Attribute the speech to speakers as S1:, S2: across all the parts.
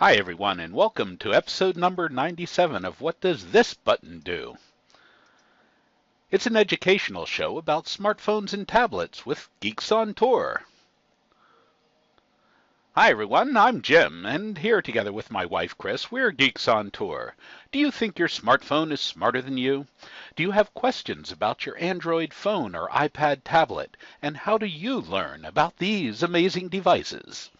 S1: Hi everyone, and welcome to episode number 97 of What Does This Button Do? It's an educational show about smartphones and tablets with Geeks on Tour. Hi everyone, I'm Jim, and here together with my wife Chris, we're Geeks on Tour. Do you think your smartphone is smarter than you? Do you have questions about your Android phone or iPad tablet? And how do you learn about these amazing devices?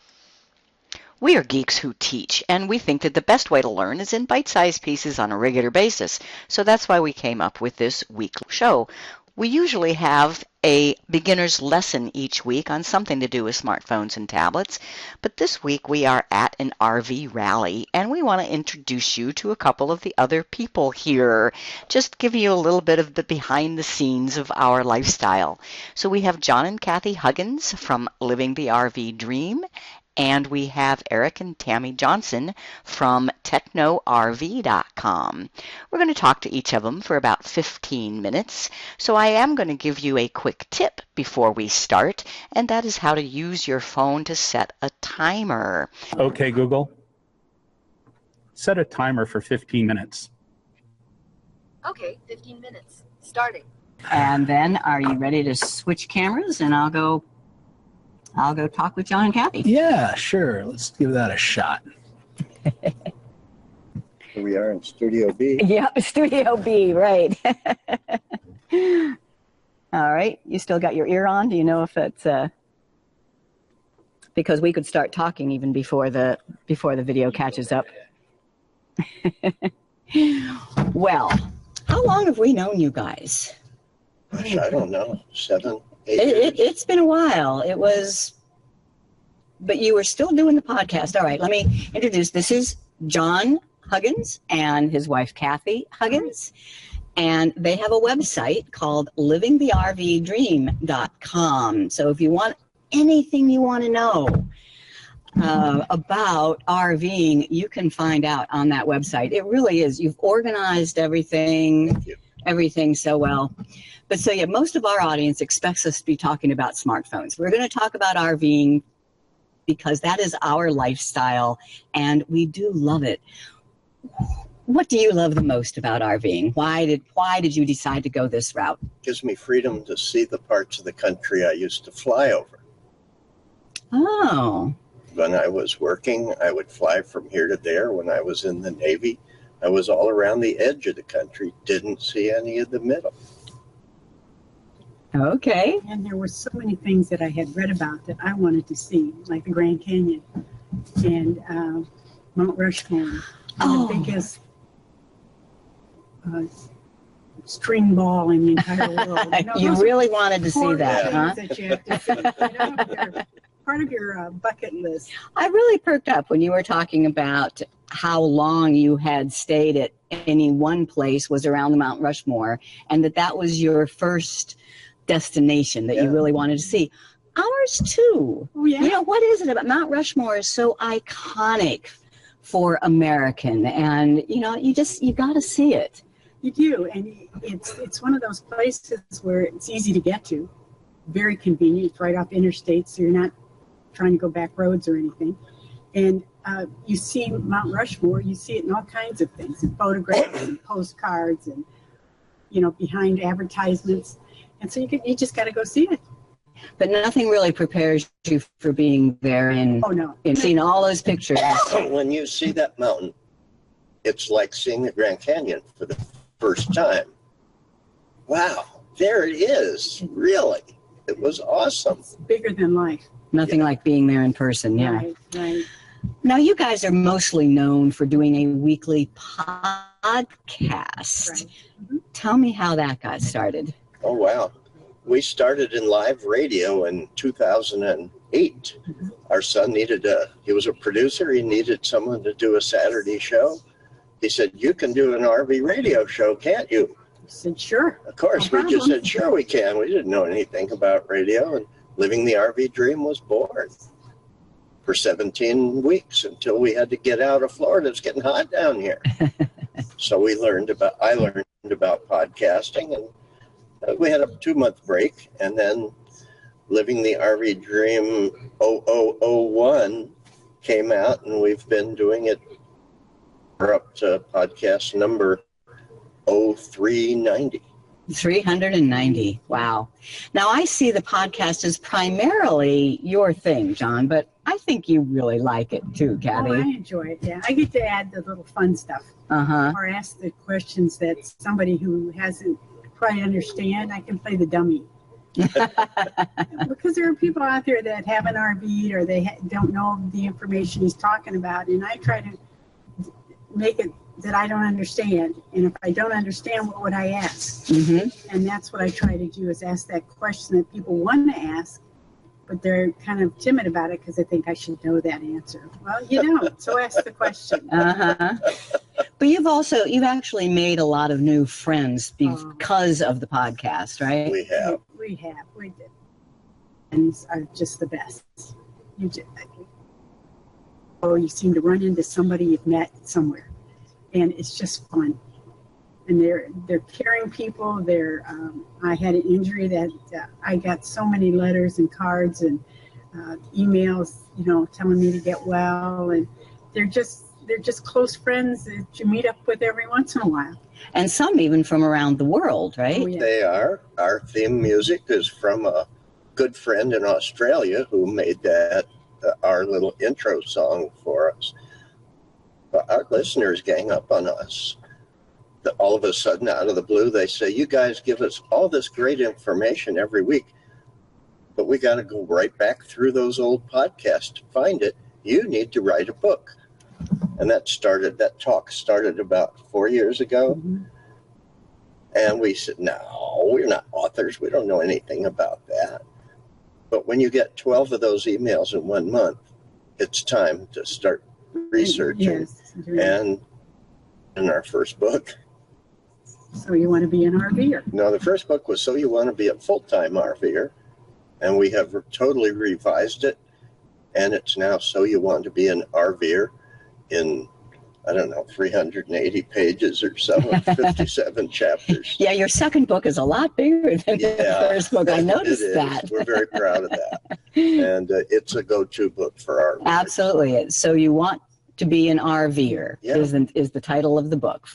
S2: We are geeks who teach, and we think that the best way to learn is in bite-sized pieces on a regular basis. So that's why we came up with this weekly show. We usually have a beginner's lesson each week on something to do with smartphones and tablets, but this week we are at an RV rally, and we want to introduce you to a couple of the other people here, just give you a little bit of the behind the scenes of our lifestyle. So we have John and Kathy Huggins from Living the RV Dream, and we have Eric and Tami Johnson from TechnoRV.com. We're going to talk to each of them for about 15 minutes. So I am going to give you a quick tip before we start, and that is how to use your phone to set a timer.
S3: Okay, Google. Set a timer for 15 minutes.
S4: Okay, 15 minutes. Starting.
S2: And then are you ready to switch cameras? And I'll go talk with John and Kathy.
S3: Yeah, sure. Let's give that a shot.
S5: Here we are in Studio B.
S2: Yep, Studio B, right. All right. You still got your ear on? Do you know if it's because we could start talking even before the video catches up. Well, how long have we known you guys?
S5: Gosh, I don't know, 7, 8 years.
S2: It's been a while. It was, but you were still doing the podcast. All right, let me introduce. This is John Huggins and his wife, Kathy Huggins. And they have a website called livingthervdream.com. So if you want anything you want to know about RVing, you can find out on that website. It really is. You've organized everything so well. But so, yeah, most of our audience expects us to be talking about smartphones. We're going to talk about RVing because that is our lifestyle, and we do love it. What do you love the most about RVing? Why did you decide to go this route?
S5: It gives me freedom to see the parts of the country I used to fly over.
S2: Oh.
S5: When I was working, I would fly from here to there. When I was in the Navy, I was all around the edge of the country, didn't see any of the middle.
S2: Okay.
S6: And there were so many things that I had read about that I wanted to see, like the Grand Canyon and Mount Rushmore, the biggest string ball in the entire world.
S2: You really wanted to see that, huh?
S6: That you have to see. They're part of your bucket list.
S2: I really perked up when you were talking about how long you had stayed at any one place was around the Mount Rushmore, and that was your first destination that you really wanted to see. Ours too.
S6: Oh, yeah.
S2: You know, what is it about Mount Rushmore is so iconic for American, and you know, you got to see it.
S6: You do, and it's one of those places where it's easy to get to, very convenient. It's right off interstate, so you're not trying to go back roads or anything. And you see Mount Rushmore, you see it in all kinds of things, in photographs and postcards and, you know, behind advertisements. And so you just got to go see it.
S2: But nothing really prepares you for being there and seeing all those pictures.
S5: When you see that mountain, it's like seeing the Grand Canyon for the first time. Wow, there it is, really. It was awesome.
S6: It's bigger than life.
S2: Nothing like being there in person, yeah.
S6: Right.
S2: Now, you guys are mostly known for doing a weekly podcast.
S6: Right.
S2: Tell me how that got started.
S5: Oh, wow. We started in live radio in 2008. Our son he was a producer. He needed someone to do a Saturday show. He said, "You can do an RV radio show, can't you?"
S6: I said, sure.
S5: Of course, we just said, sure we can. We didn't know anything about radio, and Living the RV Dream was born for 17 weeks until we had to get out of Florida. It's getting hot down here. So I learned about podcasting, and we had a 2-month break, and then Living the RV Dream 0001 came out, and we've been doing it. We're up to podcast number 0390.
S2: 390. Wow. Now, I see the podcast as primarily your thing, John, but I think you really like it too, Kathy.
S6: Oh, I enjoy it, yeah. I get to add the little fun stuff.
S2: Uh-huh.
S6: Or ask the questions that somebody who hasn't quite understand. I can play the dummy. Because there are people out there that have an RV or they don't know the information he's talking about, and I try to make it that I don't understand. And if I don't understand, what would I ask?
S2: Mm-hmm.
S6: And that's what I try to do, is ask that question that people want to ask, but they're kind of timid about it because they think I should know that answer. Well, you don't, so ask the question.
S2: Uh-huh. But you've actually made a lot of new friends because of the podcast, right?
S5: We have.
S6: We did. And are just the best. You seem to run into somebody you've met somewhere, and it's just fun. And they're caring people. I had an injury that I got so many letters and cards and emails, telling me to get well, and they're just close friends that you meet up with every once in a while.
S2: And some even from around the world, right?
S6: Oh, yeah.
S5: They are. Our theme music is from a good friend in Australia who made that our little intro song for us. But our listeners gang up on us. All of a sudden, out of the blue, they say, "You guys give us all this great information every week, but we got to go right back through those old podcasts to find it. You need to write a book." And that talk started about 4 years ago.
S6: Mm-hmm.
S5: And we said, "No, we're not authors. We don't know anything about that." But when you get 12 of those emails in 1 month, it's time to start researching.
S6: Yes.
S5: And in our first book.
S6: So you want to be an RVer?
S5: No, the first book was So You Want to Be a Full-Time RVer. And we have totally revised it. And it's now So You Want to Be an RVer in, 380 pages or so, 57 chapters.
S2: Yeah, your second book is a lot bigger than the first book. I noticed that.
S5: We're very proud of that. And it's a go-to book for RVers.
S2: Absolutely. So You Want to Be an RVer is the title of the book,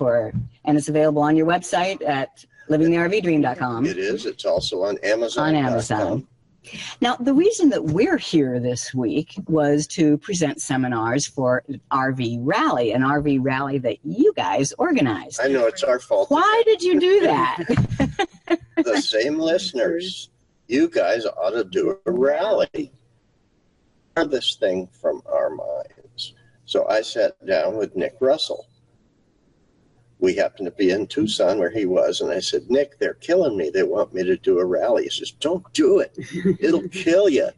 S2: and it's available on your website at livingthervdream.com.
S5: It is. It's also on Amazon.
S2: On Amazon. Now, the reason that we're here this week was to present seminars for RV Rally, an RV rally that you guys organized.
S5: I know it's our fault.
S2: Why did you do that?
S5: The same listeners. You guys ought to do a rally. This thing from our minds. So I sat down with Nick Russell. We happened to be in Tucson where he was, and I said, "Nick, they're killing me. They want me to do a rally." He says, "Don't do it. It'll kill you.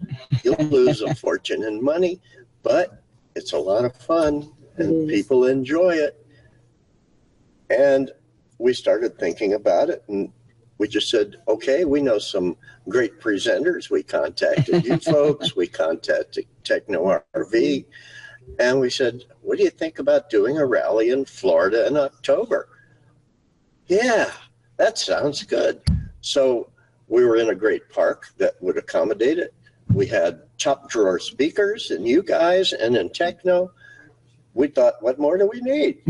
S5: You'll lose a fortune in money, but it's a lot of fun, and people enjoy it." And we started thinking about it, and we just said, "Okay, we know some great presenters." We contacted you folks. We contacted Techno RV. And we said, "What do you think about doing a rally in Florida in October?" "Yeah, that sounds good." So we were in a great park that would accommodate it. We had top drawer speakers and you guys and in Techno. We thought, what more do we need?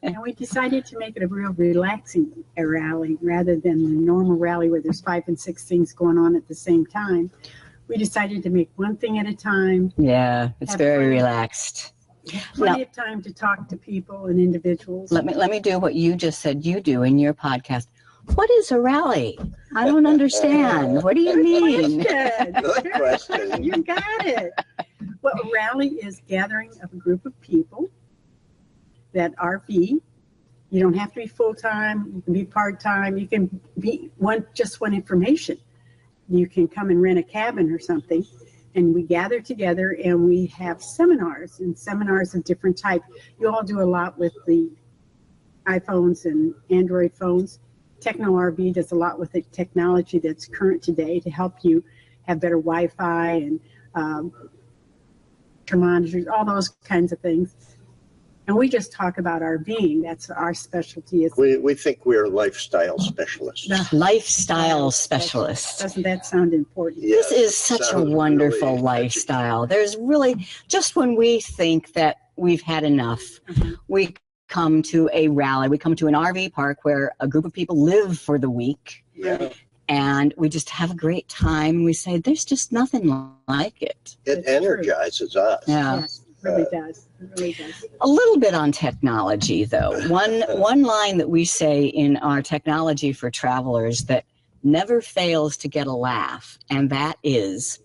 S6: And we decided to make it a real relaxing rally rather than the normal rally where there's 5 and 6 things going on at the same time. We decided to make one thing at a time.
S2: Yeah, it's very relaxed.
S6: Plenty of time to talk to people and individuals.
S2: Let me do what you just said you do in your podcast. What is a rally? I don't understand. What do you mean?
S5: Good question.
S6: You got it. Well, a rally is gathering of a group of people that RV. You don't have to be full-time. You can be part-time. You can be just one information. You can come and rent a cabin or something, and we gather together and we have seminars, and seminars of different types. You all do a lot with the iPhones and Android phones. Techno RV does a lot with the technology that's current today to help you have better Wi-Fi and thermometers, all those kinds of things. And we just talk about RVing. That's our specialty.
S5: We think we're lifestyle specialists.
S2: Lifestyle specialists.
S6: Doesn't that sound important?
S5: Yes,
S2: This is such a wonderful
S5: really
S2: lifestyle. There's really, just when we think that we've had enough, we come to a rally, we come to an RV park where a group of people live for the week.
S5: Yeah.
S2: And we just have a great time. We say, there's just nothing like it.
S5: It energizes us.
S2: Yeah.
S6: Yes, it really does. It really does.
S2: A little bit on technology, though. One line that we say in our technology for travelers that never fails to get a laugh, and that is,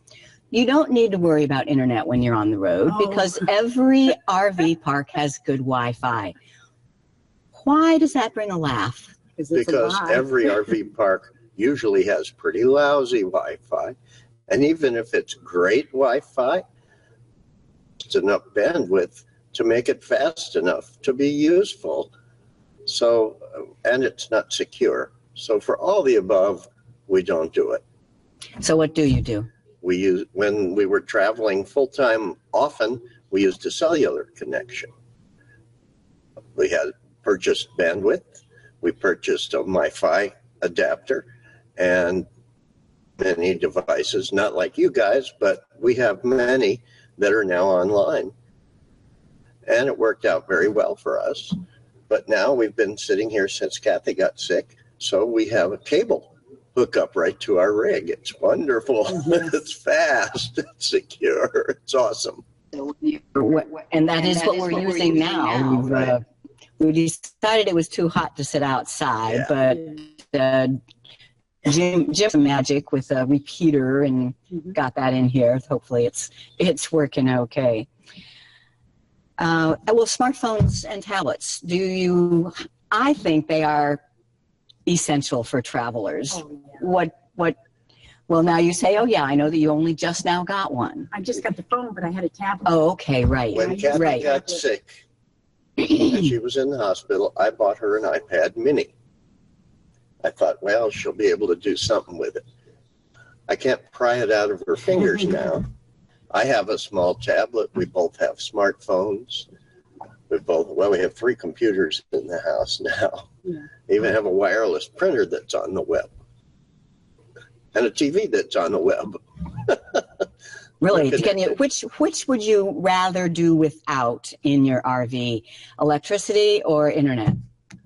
S2: you don't need to worry about internet when you're on the road because every RV park has good Wi-Fi. Why does that bring a laugh?
S5: Because every RV park usually has pretty lousy Wi-Fi. And even if it's great Wi-Fi, it's enough bandwidth to make it fast enough to be useful. So, and it's not secure. So for all the above, we don't do it.
S2: So what do you do?
S5: We use, when we were traveling full-time often, we used a cellular connection. We had purchased bandwidth. We purchased a Wi-Fi adapter and many devices, not like you guys, but we have many that are now online. And it worked out very well for us. But now we've been sitting here since Kathy got sick, so we have a cable hookup right to our rig. It's wonderful. It's fast. It's secure. It's awesome.
S2: And that is what we're using now. We decided it was too hot to sit outside, but Jim's magic with a repeater and got that in here. Hopefully it's working okay. Well, smartphones and tablets, I think they are essential for travelers. Well, now you say, oh yeah, I know that you only just now got one.
S6: I just got the phone, but I had a tablet.
S2: Oh, okay, right.
S5: When Kathy got sick and she was in the hospital, I bought her an iPad mini. I thought, well, she'll be able to do something with it. I can't pry it out of her fingers now. I have a small tablet. We both have smartphones. We have 3 computers in the house now. Yeah. Even have a wireless printer that's on the web. And a TV that's on the web.
S2: Really? Which would you rather do without in your RV? Electricity or internet?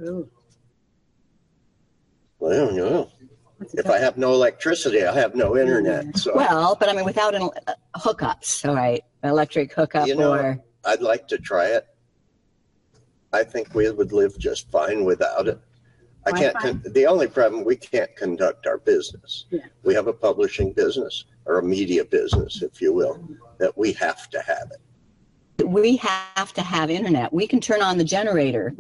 S6: Ooh.
S5: Well, I don't know. If I have no electricity, I have no internet. So.
S2: Well, but I mean, without hookups, all right, electric hookup
S5: I'd like to try it. I think we would live just fine without it. The only problem, we can't conduct our business. Yeah. We have a publishing business or a media business, if you will, that we have to have it.
S2: We have to have internet. We can turn on the generator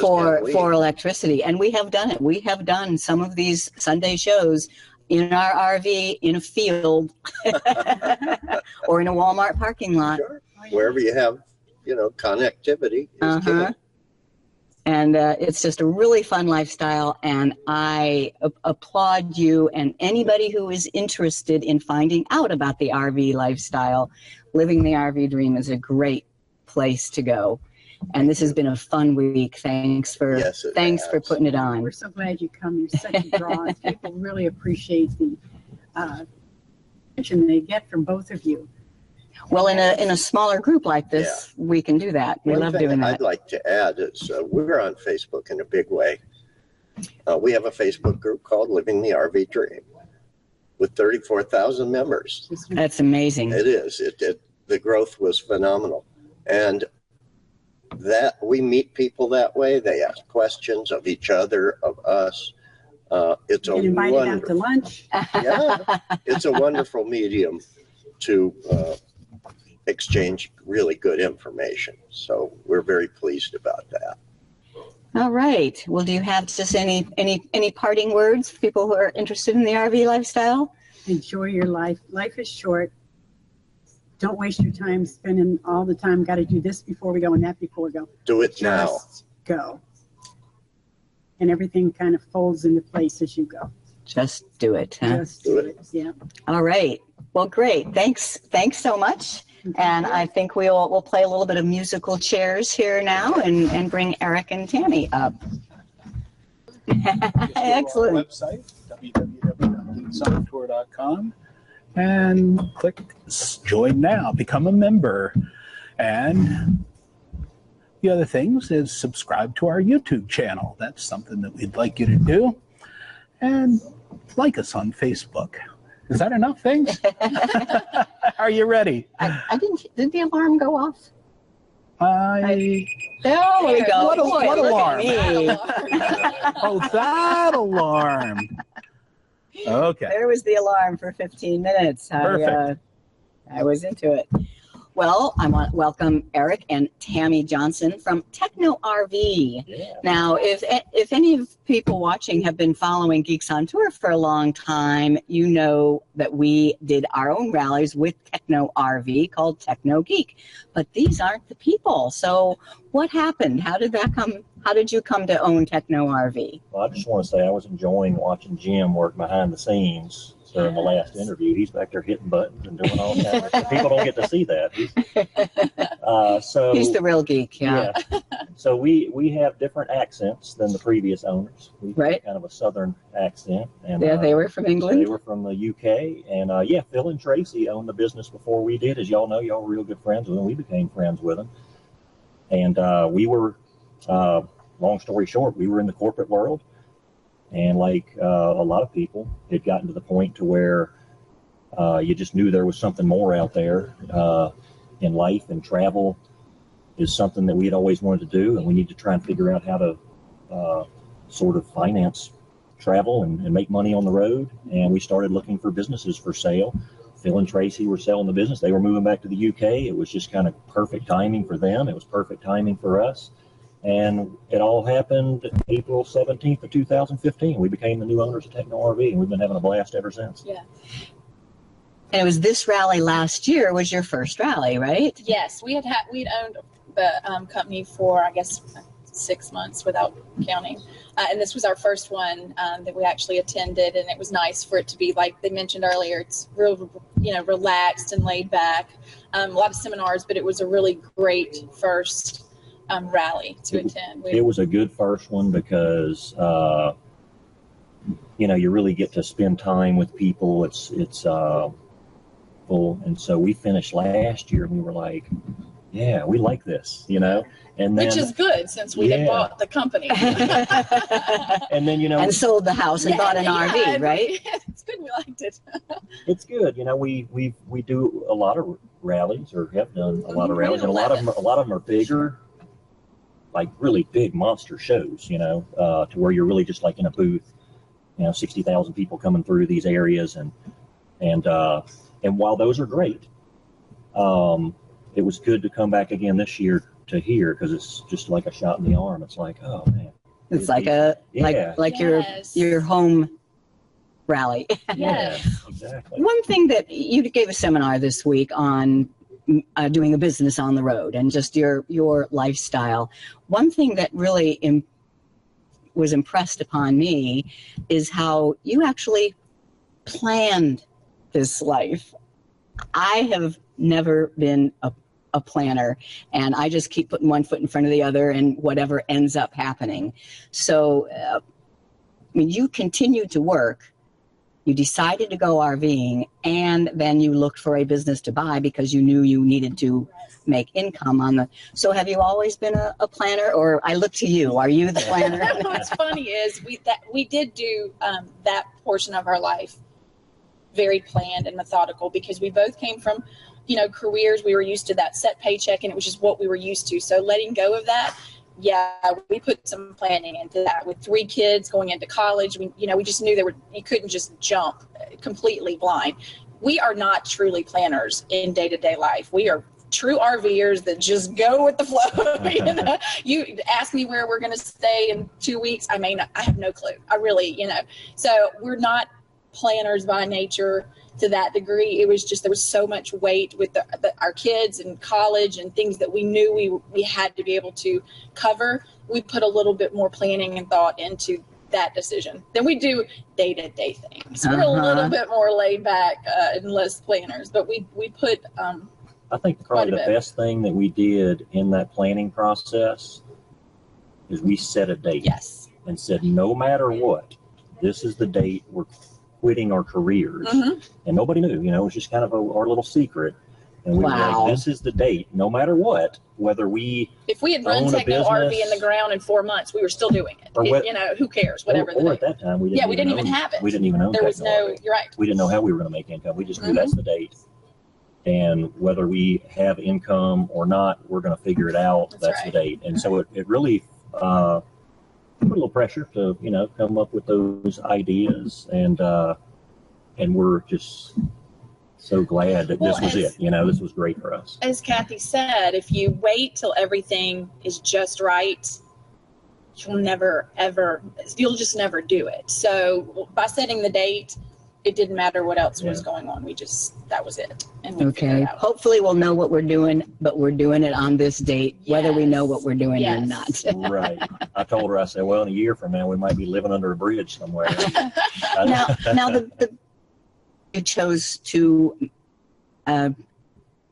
S2: for electricity, and we have done it. We have done some of these Sunday shows in our RV in a field or in a Walmart parking lot.
S5: Sure. Wherever you have, connectivity is key.
S2: And it's just a really fun lifestyle, and I applaud you and anybody who is interested in finding out about the RV lifestyle. Living the RV dream is a great place to go. And this has been a fun week. Thanks for putting it on.
S6: We're so glad you come. You're such a draw. People really appreciate the attention they get from both of you.
S2: Well, in a smaller group like this, we can do that. We love doing that.
S5: I'd like to add is we're on Facebook in a big way. We have a Facebook group called Living the RV Dream with 34,000 members.
S2: That's amazing.
S5: It is. The growth was phenomenal. And that we meet people that way. They ask questions of each other, of us. It's
S6: get invited out to lunch.
S5: It's a wonderful medium to exchange really good information. So we're very pleased about that.
S2: All right. Well, do you have just any parting words for people who are interested in the RV lifestyle?
S6: Enjoy your life. Life is short. Don't waste your time spending all the time. Got to do this before we go and that before we go.
S5: Do it now.
S6: Just go. And everything kind of folds into place as you go.
S2: Just do it. Huh?
S6: Just do it. Yeah.
S2: All right. Well, great. Thanks so much. And I think we'll play a little bit of musical chairs here now and bring Eric and Tami up. Excellent.
S3: Our website, www.geeksontour.com, and click join now, become a member. And the other things is subscribe to our YouTube channel. That's something that we'd like you to do. And like us on Facebook. Is that enough things? Are you ready?
S2: I did the alarm go off?
S3: There
S2: we go.
S3: What alarm?
S2: Me.
S3: Oh, that alarm. Okay.
S2: There was the alarm for 15 minutes.
S3: Perfect.
S2: I was into it. Well, I want to welcome Eric and Tami Johnson from Techno RV.
S7: Yeah.
S2: Now, if any of people watching have been following Geeks on Tour for a long time, you know that we did our own rallies with Techno RV called Techno Geek. But these aren't the people. So what happened? How did that come? How did you come to own Techno RV?
S7: Well, I just want to say I was enjoying watching Jim work behind the scenes during the last interview. He's back there hitting buttons and doing all kinds of stuff. People don't get to see that. So
S2: He's the real geek, yeah.
S7: So we have different accents than the previous owners. We
S2: Right.
S7: kind of a southern accent. And
S2: Yeah, they were from England.
S7: They were from the UK. And Phil and Tracy owned the business before we did. As y'all know, y'all were real good friends with them. We became friends with them. And we were, long story short, we were in the corporate world. And like a lot of people, it gotten to the point to where you just knew there was something more out there in life, and travel is something that we had always wanted to do, and we need to try and figure out how to sort of finance travel and make money on the road. And we started looking for businesses for sale. Phil and Tracy were selling the business. They were moving back to the UK. It was just kind of perfect timing for them. It was perfect timing for us. And it all happened April 17th of 2015. We became the new owners of Techno RV, and we've been having a blast ever since.
S8: Yeah.
S2: And it was this rally last year was your first rally, right?
S8: Yes, we'd owned the company for, I guess, 6 months without counting. And this was our first one that we actually attended, and it was nice for it to be, like they mentioned earlier, it's real, relaxed and laid back. A lot of seminars, but it was a really great first rally to attend.
S7: It was a good first one because you really get to spend time with people. It's full, and so we finished last year and we were like, yeah, we like this, and then,
S8: which is good since we had bought the company.
S7: And then
S2: and sold the house and bought an RV, right?
S8: It's good. We liked it.
S7: It's good. We do a lot of rallies, or have done a lot of rallies, and a lot of them are bigger, like really big monster shows, to where you're really just like in a booth, 60,000 people coming through these areas, and while those are great, it was good to come back again this year to here, because it's just like a shot in the arm. It's like, oh man,
S2: it's like your home rally.
S7: Yeah, exactly.
S2: One thing that you gave a seminar this week on doing a business on the road and just your lifestyle. One thing that really was impressed upon me is how you actually planned this life. I have never been a planner, and I just keep putting one foot in front of the other and whatever ends up happening. So you continued to work. You decided to go RVing, and then you looked for a business to buy because you knew you needed to make income on the. So have you always been a planner, or I look to you? Are you the planner?
S8: What's funny is we did do that portion of our life very planned and methodical, because we both came from, careers. We were used to that set paycheck, and it was just what we were used to. So letting go of that. Yeah, we put some planning into that. With 3 kids going into college, we just knew you couldn't just jump completely blind. We are not truly planners in day-to-day life. We are true RVers that just go with the flow. You ask me where we're going to stay in 2 weeks, I have no clue. I really, so we're not planners by nature to that degree. It was just, there was so much weight with our kids and college and things that we knew we had to be able to cover. We put a little bit more planning and thought into that decision. Then we do day-to-day things. We're a little bit more laid back and less planners, but we put
S7: I think probably the best thing that we did in that planning process is we set a date.
S8: Yes.
S7: And said, no matter what, this is the date we're quitting our careers. And nobody knew, it was just kind of our little secret. And we were like, this is the date, no matter what, whether if
S8: we had run Techno RV in the ground in 4 months, we were still doing it. Who cares? Whatever.
S7: Or at that time, we didn't
S8: even have it.
S7: We didn't even own
S8: There was
S7: Techno RV.
S8: You're right.
S7: We didn't know how we were going to make income. We just knew that's the date. And whether we have income or not, we're going to figure it out. That's the date. And so it really put a little pressure to, come up with those ideas. And we're just so glad that this was it. This was great for us.
S8: As Kathy said, if you wait till everything is just right, you'll just never do it. So by setting the date, it didn't matter what else was going on. That was it. And we figured it out.
S2: Hopefully we'll know what we're doing, but we're doing it on this date, whether we know what we're doing or not.
S7: Right. I told her, I said, well, in a year from now, we might be living under a bridge somewhere.
S2: Now you chose to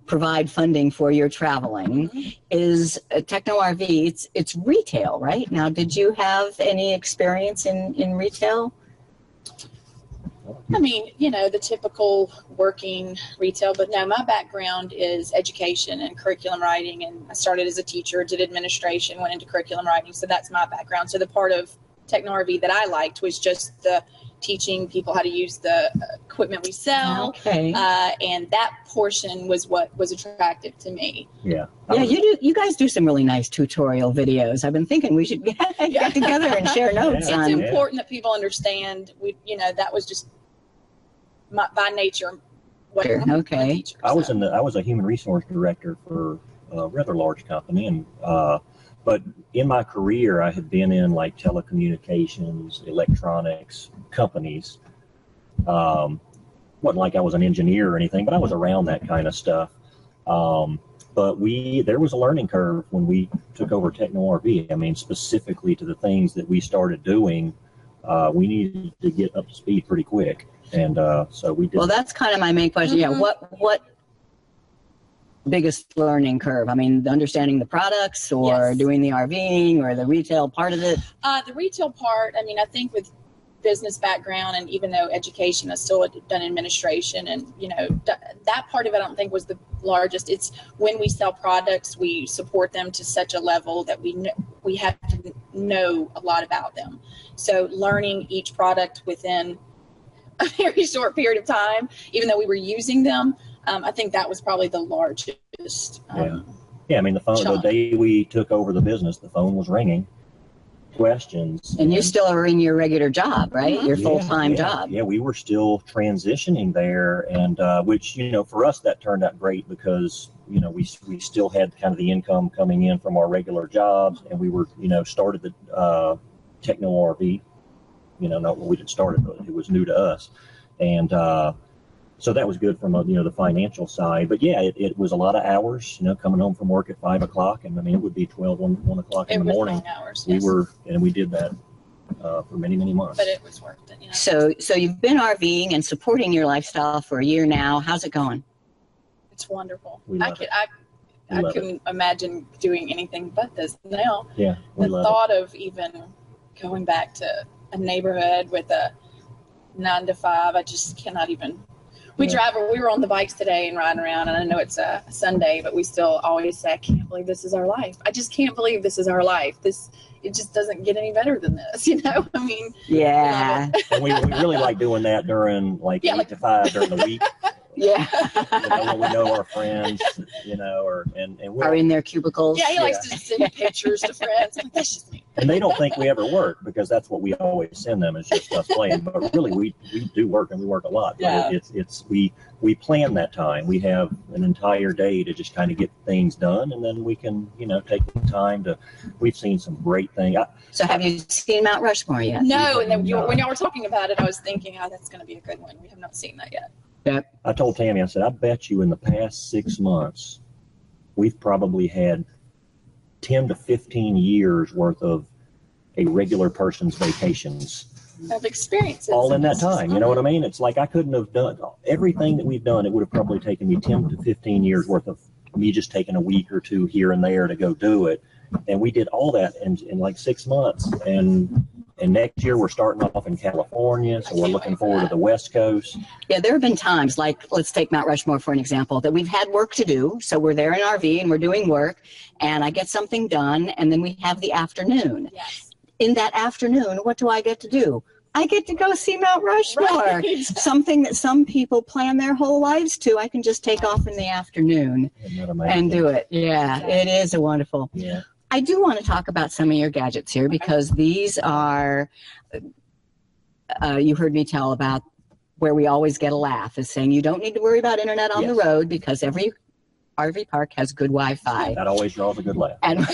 S2: provide funding for your traveling. Is Techno RV, it's retail, right? Now, did you have any experience in retail?
S8: I mean, the typical working retail, but no, my background is education and curriculum writing, and I started as a teacher, did administration, went into curriculum writing, so that's my background. So the part of Techno RV that I liked was just the teaching people how to use the equipment we sell, and that portion was what was attractive to me.
S2: Yeah, you guys do some really nice tutorial videos. I've been thinking we should get together and share notes.
S8: It's important that people understand. That was just by nature.
S7: I was a human resource director for a rather large company, and but in my career, I had been in like telecommunications, electronics companies. Wasn't like I was an engineer or anything, but I was around that kind of stuff. But there was a learning curve when we took over Techno RV. I mean, specifically to the things that we started doing, we needed to get up to speed pretty quick. And so we did.
S2: Well, that's kind of my main question. Yeah, what biggest learning curve? I mean, understanding the products or doing the RVing or the retail part of it?
S8: The retail part, I mean, I think with business background, and even though education, I still had done administration, and that part of it I don't think was the largest. It's when we sell products, we support them to such a level that we have to know a lot about them. So learning each product within a very short period of time, even though we were using them, I think that was probably the largest.
S7: I mean, the day we took over the business, the phone was ringing. Questions.
S2: And you still are in your regular job, right? Your full-time job.
S7: Yeah, we were still transitioning there, and which, for us, that turned out great because, we still had kind of the income coming in from our regular jobs, and we were, started the Techno RV. Not we didn't start it, but it was new to us. And so that was good from the financial side. But yeah, it was a lot of hours, coming home from work at 5 o'clock, and I mean it would be 12, 1 o'clock in the morning.
S8: Long hours,
S7: we did that for many months.
S8: But it was worth it.
S2: So you've been RVing and supporting your lifestyle for a year now. How's it going?
S8: It's wonderful.
S7: I
S8: couldn't imagine doing anything but this now.
S7: Yeah,
S8: the thought of even going back to a neighborhood with a 9 to 5, I just cannot even. We were on the bikes today and riding around, and I know it's a Sunday, but we still always say, I can't believe this is our life. I just can't believe this is our life. It just doesn't get any better than this, I mean.
S2: Yeah.
S7: And we really like doing that during 8 to 5 during the week.
S2: Yeah.
S7: When we know our friends, and
S2: are in their cubicles.
S8: Yeah, he likes to send pictures to friends. That's just me.
S7: And they don't think we ever work because that's what we always send them is just us playing. But really, we do work, and we work a lot. But we plan that time. We have an entire day to just kind of get things done, and then we can take the time to. We've seen some great things.
S2: So have you seen Mount Rushmore yet?
S8: No, and then when y'all were talking about it, I was thinking, that's going to be a good one. We have not seen that yet.
S2: Yep.
S7: I told Tammy, I said, I bet you in the past 6 months, we've probably had 10 to 15 years worth of a regular person's vacations
S8: Of experiences.
S7: all in that time. You know what I mean? It's like I couldn't have done everything that we've done. It would have probably taken me 10 to 15 years worth of me just taking a week or two here and there to go do it. And we did all that in like 6 months. And next year we're starting off in California, so we're looking forward to the West Coast.
S2: Yeah, there have been times, like let's take Mount Rushmore for an example, that we've had work to do. So we're there in RV and we're doing work, and I get something done, and then we have the afternoon.
S8: Yes.
S2: In that afternoon, what do I get to do? I get to go see Mount Rushmore.
S8: Right.
S2: Something that some people plan their whole lives to. I can just take off in the afternoon and do it. Yeah, it is a wonderful.
S7: Yeah.
S2: I do want to talk about some of your gadgets here, because these are, you heard me tell about where we always get a laugh, is saying you don't need to worry about internet on the road because every RV park has good Wi-Fi.
S7: That always draws a good laugh.
S2: And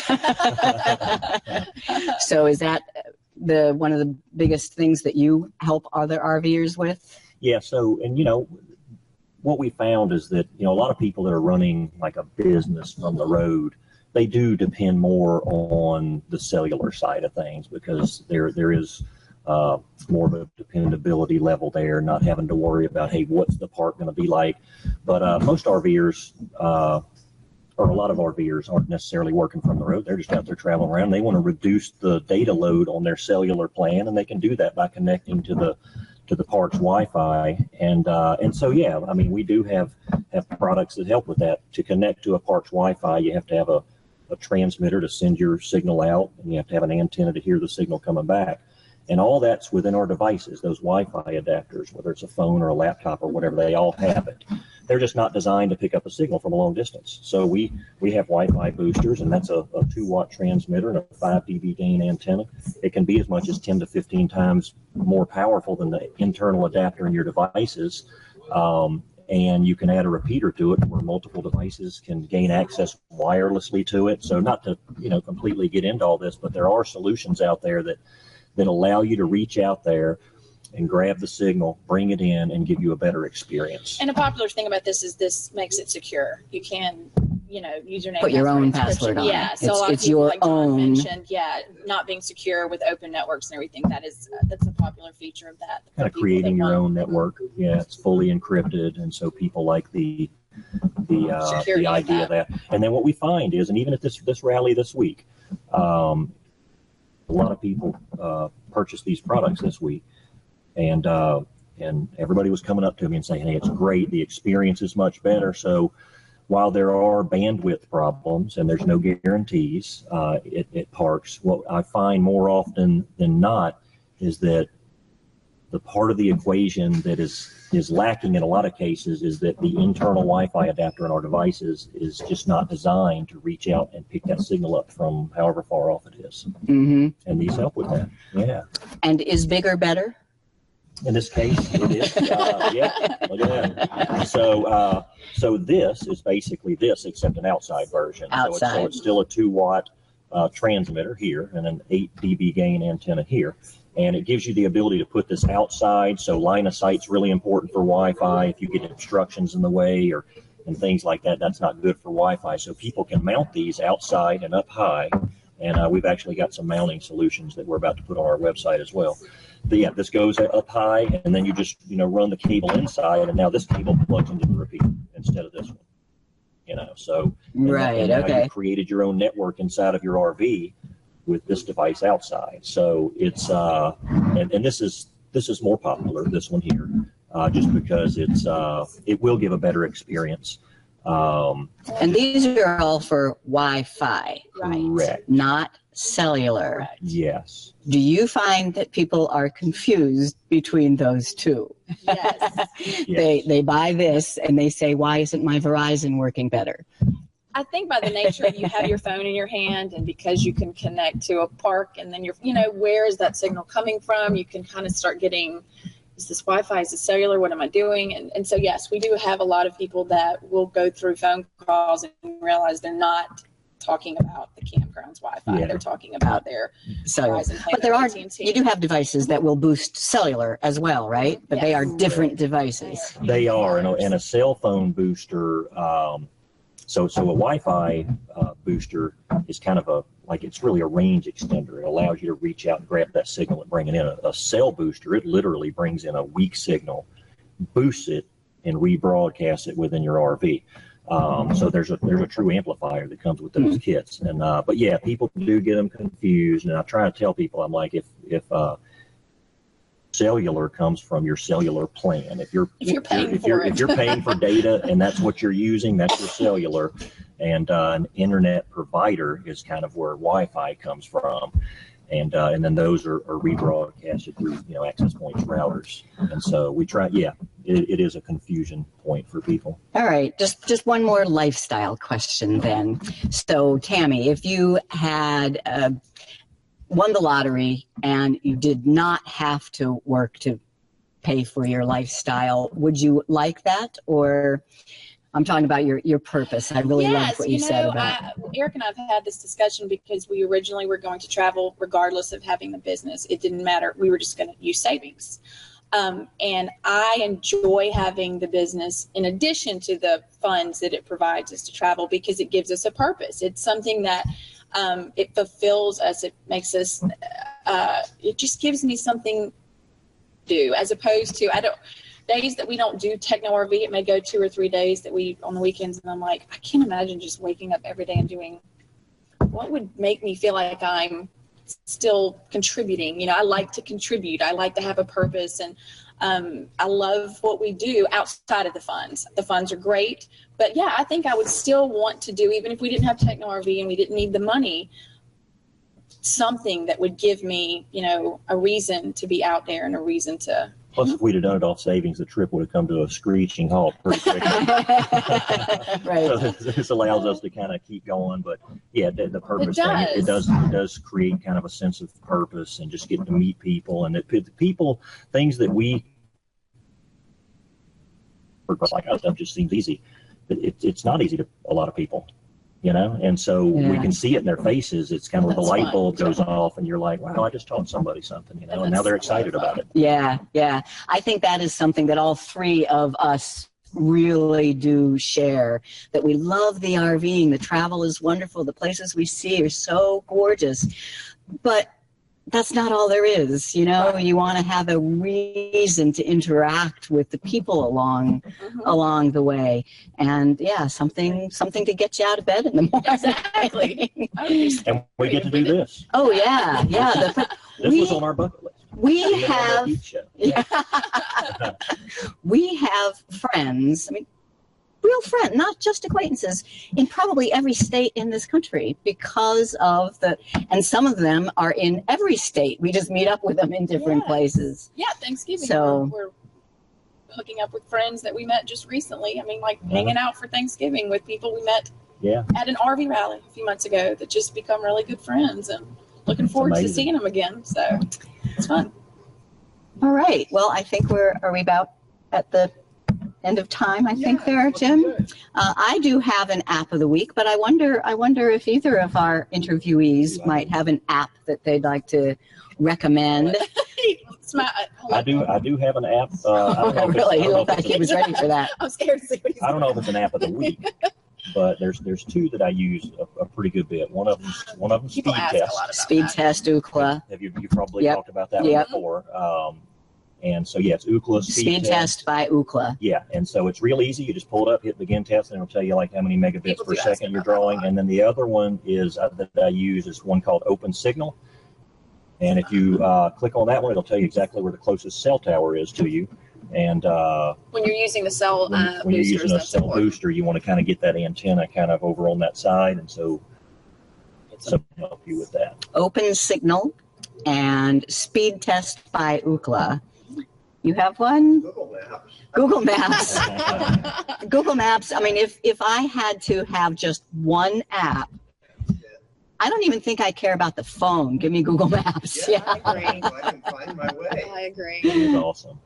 S2: so is that one of the biggest things that you help other RVers with?
S7: Yeah, so, and what we found is that, a lot of people that are running like a business from the road, they do depend more on the cellular side of things, because there is more of a dependability level there, not having to worry about, hey, what's the park going to be like? But most RVers, or a lot of RVers, aren't necessarily working from the road. They're just out there traveling around. They want to reduce the data load on their cellular plan, and they can do that by connecting to the park's Wi-Fi. And so, yeah, I mean, we do have products that help with that. To connect to a park's Wi-Fi, you have to have a transmitter to send your signal out, and you have to have an antenna to hear the signal coming back. And all that's within our devices, those Wi-Fi adapters, whether it's a phone or a laptop or whatever, they all have it. They're just not designed to pick up a signal from a long distance. So we have Wi-Fi boosters, and that's a 2-watt transmitter and a 5 dB gain antenna. It can be as much as 10 to 15 times more powerful than the internal adapter in your devices. And you can add a repeater to it where multiple devices can gain access wirelessly to it. So not to completely get into all this, but there are solutions out there that allow you to reach out there and grab the signal, bring it in, and give you a better experience.
S8: And a popular thing about this is this makes it secure. You can, username,
S2: put your own password on.
S8: Yeah, so a lot of
S2: it's
S8: people,
S2: your
S8: like John
S2: own.
S8: mentioned, not being secure with open networks and everything. That's a popular feature of that.
S7: Kind of creating your own network. Yeah, it's fully encrypted, and so people like the idea of that. And then what we find is, and even at this rally this week, a lot of people purchased these products this week, and everybody was coming up to me and saying, hey, it's great, the experience is much better. So while there are bandwidth problems and there's no guarantees at parks, what I find more often than not is that the part of the equation that is lacking in a lot of cases is that the internal Wi-Fi adapter in our devices is just not designed to reach out and pick that signal up from however far off it is.
S2: Mm-hmm.
S7: And these help with that. Yeah.
S2: And is bigger better?
S7: In this case, it is. Yeah, look at that. So this is basically this, except an outside version.
S2: Outside.
S7: So it's still a 2-watt transmitter here and an 8 dB gain antenna here. And it gives you the ability to put this outside. So line of sight's really important for Wi-Fi. If you get obstructions in the way and things like that, that's not good for Wi-Fi. So people can mount these outside and up high. And we've actually got some mounting solutions that we're about to put on our website as well. But yeah, this goes up high, and then you just run the cable inside, and now this cable plugs into the repeater instead of this one. So
S2: right,
S7: and
S2: okay.
S7: You created your own network inside of your RV with this device outside. So it's and this is more popular, this one here, just because it will give a better experience.
S2: And these are all for Wi-Fi,
S8: Right.
S7: Correct.
S2: not cellular.
S8: Correct.
S7: Yes.
S2: Do you find that people are confused between those two?
S8: Yes.
S7: Yes.
S2: They buy this and they say, why isn't my Verizon working better?
S8: I think by the nature of you have your phone in your hand, and because you can connect to a park, and then where is that signal coming from? You can kind of start getting, is this Wi-Fi, is this cellular, what am I doing? And so, yes, we do have a lot of people that will go through phone calls and realize they're not talking about the campground's Wi-Fi.
S7: Yeah.
S8: They're talking about their
S2: Cellular.
S8: Verizon plan,
S2: But there are,
S8: AT&T.
S2: you do have devices that will boost cellular as well, right? But they are different devices.
S7: They are, and a cell phone booster. So a Wi-Fi booster is kind of it's really a range extender. It allows you to reach out and grab that signal and bring it in. A cell booster, it literally brings in a weak signal, boosts it, and rebroadcasts it within your RV. So there's a true amplifier that comes with those kits. And but yeah, people do get them confused, and I try to tell people, I'm like, if cellular comes from your cellular plan. If you're paying for data and that's what you're using, that's your cellular. And an internet provider is kind of where Wi-Fi comes from. And then those are rebroadcasted through, access points, routers. And so we try, it is a confusion point for people.
S2: All right, just one more lifestyle question then. So Tami, if you had won the lottery and you did not have to work to pay for your lifestyle, would you like that? Or I'm talking about your purpose. I really love what you said about
S8: Eric and I have had this discussion because we originally were going to travel regardless of having the business. It didn't matter. We were just going to use savings. And I enjoy having the business in addition to the funds that it provides us to travel because it gives us a purpose. It's something that it fulfills us. It makes us, it just gives me something to do as opposed to, days that we don't do Techno RV, it may go 2 or 3 days that we on the weekends, and I'm like, I can't imagine just waking up every day and doing what would make me feel like I'm still contributing. I like to contribute. I like to have a purpose, and I love what we do outside of the funds. The funds are great, but yeah, I think I would still want to do, even if we didn't have Techno RV and we didn't need the money, something that would give me, a reason to be out there and a reason to.
S7: Plus, if we'd have done it off savings, the trip would have come to a screeching halt pretty quickly.
S2: Right.
S7: So this allows us to kind of keep going. But yeah, the purpose thing, it does create kind of a sense of purpose and just getting to meet people and things that we, like us, stuff just seems easy. It's not easy to a lot of people. And so we can see it in their faces. It's kind of the light bulb goes off and you're like, wow, I just taught somebody something, and now they're excited about it.
S2: Yeah. I think that is something that all three of us really do share, that we love the RVing. The travel is wonderful. The places we see are so gorgeous. But that's not all there is. You want to have a reason to interact with the people along the way, and something to get you out of bed in the morning. Exactly.
S7: And we get to do this.
S2: Oh yeah.
S7: This was on our bucket list.
S2: We have we have friends. Real friends, not just acquaintances, in probably every state in this country because of and some of them are in every state. We just meet up with them in different places.
S8: Yeah, Thanksgiving.
S2: So
S8: we're hooking up with friends that we met just recently. Hanging out for Thanksgiving with people we met at an RV rally a few months ago that just become really good friends, and looking forward to seeing them again. So it's fun.
S2: All right. Well, I think are we about at the end of time, I think there, Jim. I do have an app of the week, but I wonder if either of our interviewees might have an app that they'd like to recommend.
S7: I do have an app. I don't know
S2: really? He looked like he was ready for that.
S8: I'm scared to see what he's
S7: I don't know if it's an app of the week, but there's two that I use a pretty good bit. One of them Speed Test.
S2: Speed Test, Ookla.
S7: Have you probably talked about that one before? And so, it's Ookla
S2: Speed Test by Ookla.
S7: Yeah, and so it's real easy. You just pull it up, hit begin test, and it'll tell you how many megabits per second you're drawing. And then the other one is that I use is one called Open Signal. And if you click on that one, it'll tell you exactly where the closest cell tower is to you. And
S8: when you're using the cell
S7: when you're using a cell booster, you want to kind of get that antenna kind of over on that side, and so it's something to help you with that.
S2: Open Signal and Speed Test by Ookla. You have one? Google Maps. Google Maps. If I had to have just one app, I don't even think I care about the phone. Give me Google Maps.
S5: Yeah. I agree. I can find my way.
S8: I agree.
S7: It's awesome.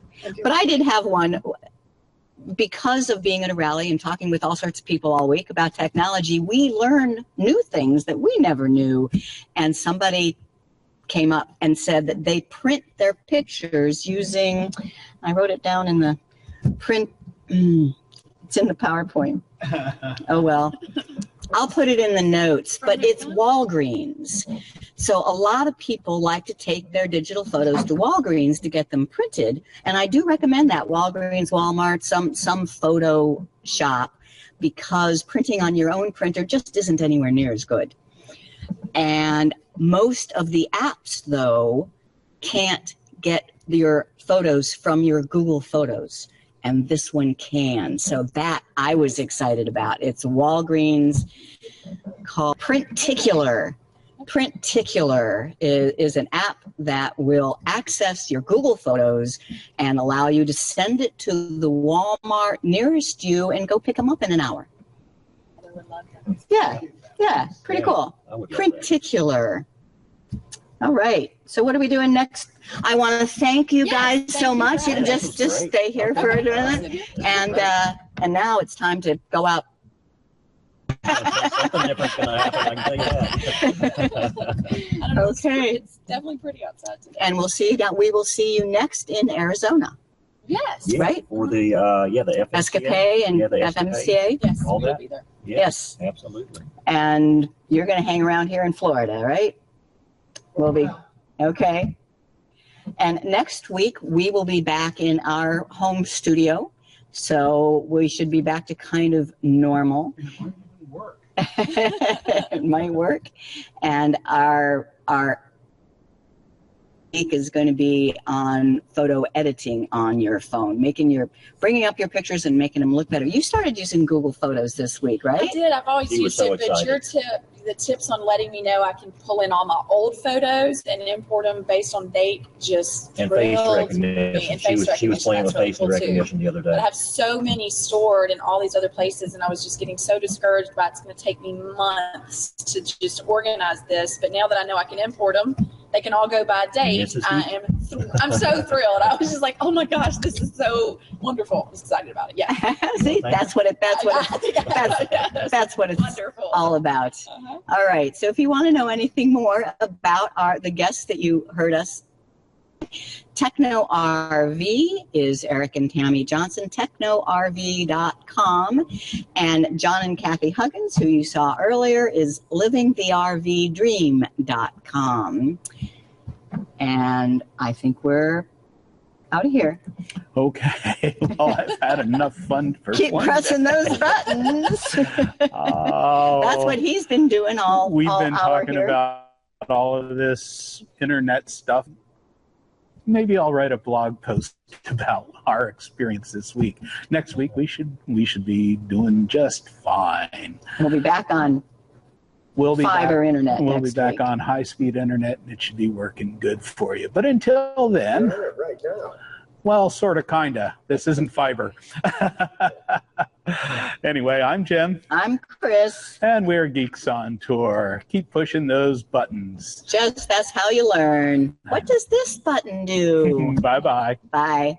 S2: But I did have one because of being at a rally and talking with all sorts of people all week about technology. We learn new things that we never knew, and somebody came up and said that they print their pictures using, I wrote it down in the print, it's in the PowerPoint. Oh well. I'll put it in the notes, but it's Walgreens. So a lot of people like to take their digital photos to Walgreens to get them printed. And I do recommend that, Walgreens, Walmart, some photo shop, because printing on your own printer just isn't anywhere near as good. And most of the apps, though, can't get your photos from your Google Photos. And this one can. So that I was excited about. It's Walgreens, called Printicular. Printicular is an app that will access your Google Photos and allow you to send it to the Walmart nearest you and go pick them up in an hour.
S8: I would love that.
S2: Yeah, pretty cool. Printicular. All right. So what are we doing next? I want to thank you guys so much. You can just stay here for a minute. And now it's time to go out.
S7: Something different's going to happen, I can tell you that.
S8: I don't know,
S2: Okay.
S8: It's definitely pretty outside today.
S2: And we will see you next in Arizona.
S8: Yes.
S7: Yeah,
S2: Right?
S7: For the FMCA.
S2: Escapade and
S7: Yeah, the
S2: FMCA.
S8: Yes,
S7: All
S8: we'll
S7: that.
S8: be there.
S2: Yes.
S7: Absolutely.
S2: And you're going to hang around here in Florida, right? We'll be. Okay. And next week, we will be back in our home studio. So we should be back to kind of normal. It might work. And our week is going to be on photo editing on your phone, bringing up your pictures and making them look better. You started using Google Photos this week, right?
S8: I did. I've always
S7: He was
S8: used
S7: so
S8: it, but your the tips on letting me know I can pull in all my old photos and import them based on date just
S7: And face
S8: thrilled
S7: recognition.
S8: me. And
S7: She was playing with
S8: that's really
S7: face
S8: cool, too.
S7: recognition the other
S8: But I
S7: day.
S8: have so many stored in all these other places, and I was just getting so discouraged by it's going to take me months to just organize this. But now that I know I can import them, they can all go by date. I'm so thrilled. I was just like, oh my gosh, this is so wonderful. I was excited about it. Yeah.
S2: See, that's what it's
S8: Wonderful.
S2: all about.
S8: Uh-huh.
S2: All right. So if you want to know anything more about the guests that you heard us, Techno RV is Eric and Tami Johnson, technorv.com. And John and Kathy Huggins, who you saw earlier, is livingthervdream.com. And I think we're out of here.
S3: Okay. Well, I've had enough fun for
S2: Keep
S3: one
S2: pressing
S3: day.
S2: those buttons.
S3: Oh,
S2: That's what he's been doing all
S3: we've
S2: all
S3: been
S2: hour
S3: talking
S2: here.
S3: about all of this internet stuff. Maybe I'll write a blog post about our experience this week. Next week we should be doing just fine.
S2: We'll be back on fiber internet
S3: We'll be
S2: next
S3: back
S2: week.
S3: on high-speed internet, and it should be working good for you. But until then,
S5: You're on it right now.
S3: well, sort of, kind of. This isn't fiber. Anyway, I'm Jim,
S2: I'm Chris.
S3: and we're Geeks on Tour. Keep pushing those buttons.
S2: That's how you learn. What does this button do?
S3: Bye-bye.
S2: Bye.